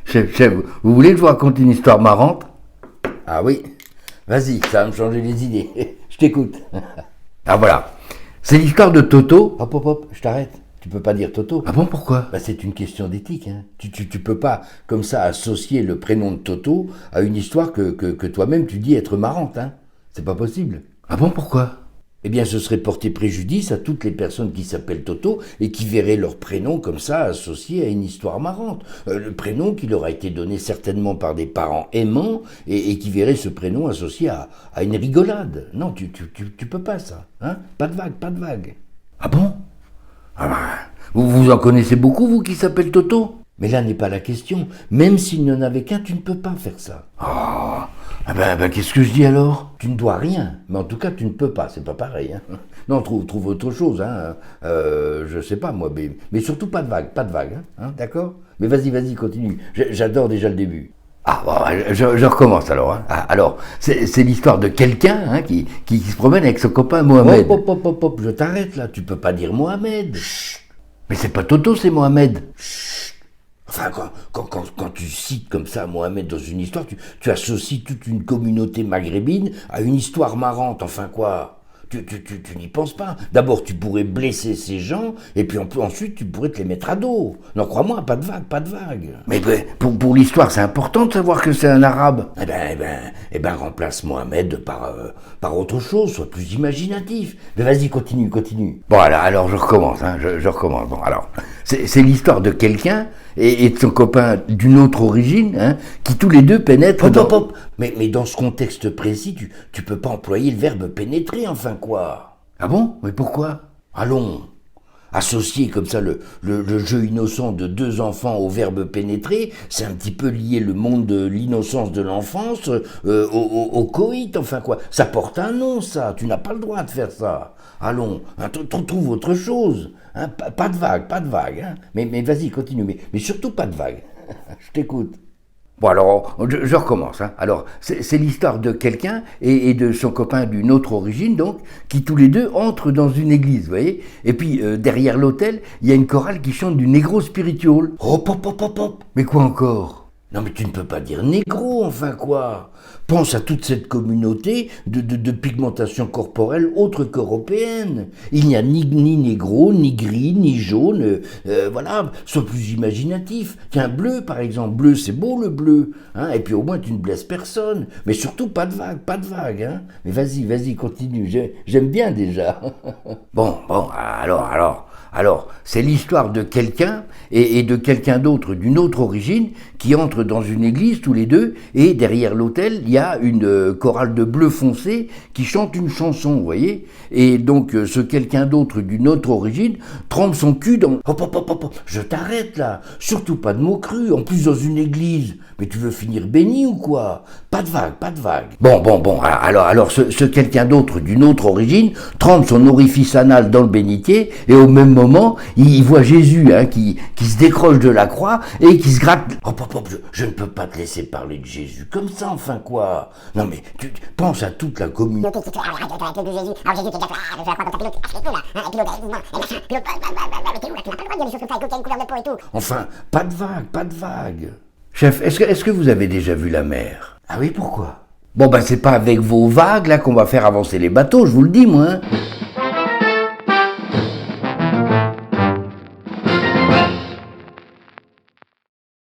Chef, vous voulez que je vous raconte une histoire marrante? Ah oui, vas-y, ça va me changer les idées. Je t'écoute. Ah voilà, c'est l'histoire de Toto. Hop, hop, hop, je t'arrête. Tu peux pas dire Toto. Ah bon, pourquoi? Bah, c'est une question d'éthique. Hein. Tu peux pas, comme ça, associer le prénom de Toto à une histoire que toi-même tu dis être marrante. Hein. C'est pas possible. Ah bon, pourquoi? Eh bien, ce serait porter préjudice à toutes les personnes qui s'appellent Toto et qui verraient leur prénom comme ça associé à une histoire marrante. Le prénom qui leur a été donné certainement par des parents aimants et qui verraient ce prénom associé à une rigolade. Non, tu peux pas ça. Hein? Pas de vague, pas de vague. Ah bon? Ah ben, vous en connaissez beaucoup, vous, qui s'appellent Toto? Mais là n'est pas la question. Même s'il n'y en avait qu'un, tu ne peux pas faire ça. Ah ben, qu'est-ce que je dis alors? Tu ne dois rien, mais en tout cas tu ne peux pas, c'est pas pareil. Hein. Non, trouve autre chose, hein. Je sais pas moi, mais surtout pas de vague, hein, d'accord? Mais vas-y, continue, j'adore déjà le début. Ah bon, je recommence alors. Hein. Ah, alors, c'est l'histoire de quelqu'un hein, qui se promène avec son copain Mohamed. Hop, je t'arrête là, tu peux pas dire Mohamed. Chut. Mais c'est pas Toto, c'est Mohamed. Chut. Enfin, quand tu cites comme ça Mohamed dans une histoire, tu associes toute une communauté maghrébine à une histoire marrante, enfin quoi. Tu n'y penses pas. D'abord, tu pourrais blesser ces gens, et puis ensuite, tu pourrais te les mettre à dos. Non, crois-moi, pas de vague. Mais pour l'histoire, c'est important de savoir que c'est un arabe. Eh ben, remplace Mohamed par autre chose, sois plus imaginatif. Mais vas-y, continue. Bon, alors je recommence, hein, je recommence. Bon, alors, c'est l'histoire de quelqu'un et de son copain d'une autre origine, hein, qui tous les deux pénètrent Hop. Mais dans ce contexte précis, tu peux pas employer le verbe pénétrer, enfin quoi. Ah bon? Mais pourquoi? Allons, associer comme ça le jeu innocent de deux enfants au verbe pénétrer, c'est un petit peu lier le monde de l'innocence de l'enfance au coït, enfin quoi. Ça porte un nom, ça, tu n'as pas le droit de faire ça. Allons, hein, trouve autre chose. Hein, pas de vague. Hein. Mais vas-y, continue, mais surtout pas de vague. Je t'écoute. Bon alors, je recommence. Hein. Alors, c'est l'histoire de quelqu'un et de son copain d'une autre origine, donc, qui tous les deux entrent dans une église, vous voyez. Et puis, derrière l'autel, il y a une chorale qui chante du négro spiritual. Hop. Mais quoi encore? Non mais tu ne peux pas dire négro, enfin quoi. Pense à toute cette communauté de pigmentation corporelle autre qu'européenne. Il n'y a ni négro, ni gris, ni jaune. Voilà, sois plus imaginatif. Tiens, bleu par exemple. Bleu, c'est beau le bleu. Hein, et puis au moins tu ne blesses personne. Mais surtout pas de vague. Hein. Mais vas-y, continue. J'aime bien déjà. Bon, alors, c'est l'histoire de quelqu'un et de quelqu'un d'autre d'une autre origine qui entrent dans une église tous les deux et derrière l'autel, il y a une chorale de bleu foncé qui chante une chanson, vous voyez. Et donc, ce quelqu'un d'autre d'une autre origine trempe son cul dans... Hop, je t'arrête là. Surtout pas de mots crus, en plus dans une église. Mais tu veux finir béni ou quoi? Pas de vague. Bon, alors ce quelqu'un d'autre d'une autre origine trempe son orifice anal dans le bénitier et au même moment, il voit Jésus hein, qui se décroche de la croix et qui se gratte... Hop, je ne peux pas te laisser parler de Jésus comme ça, enfin quoi. Non mais, tu penses à toute la communauté. Enfin, pas de vague. Chef, est-ce que vous avez déjà vu la mer? Ah oui, pourquoi? Bon, c'est pas avec vos vagues là qu'on va faire avancer les bateaux, je vous le dis, moi. Hein.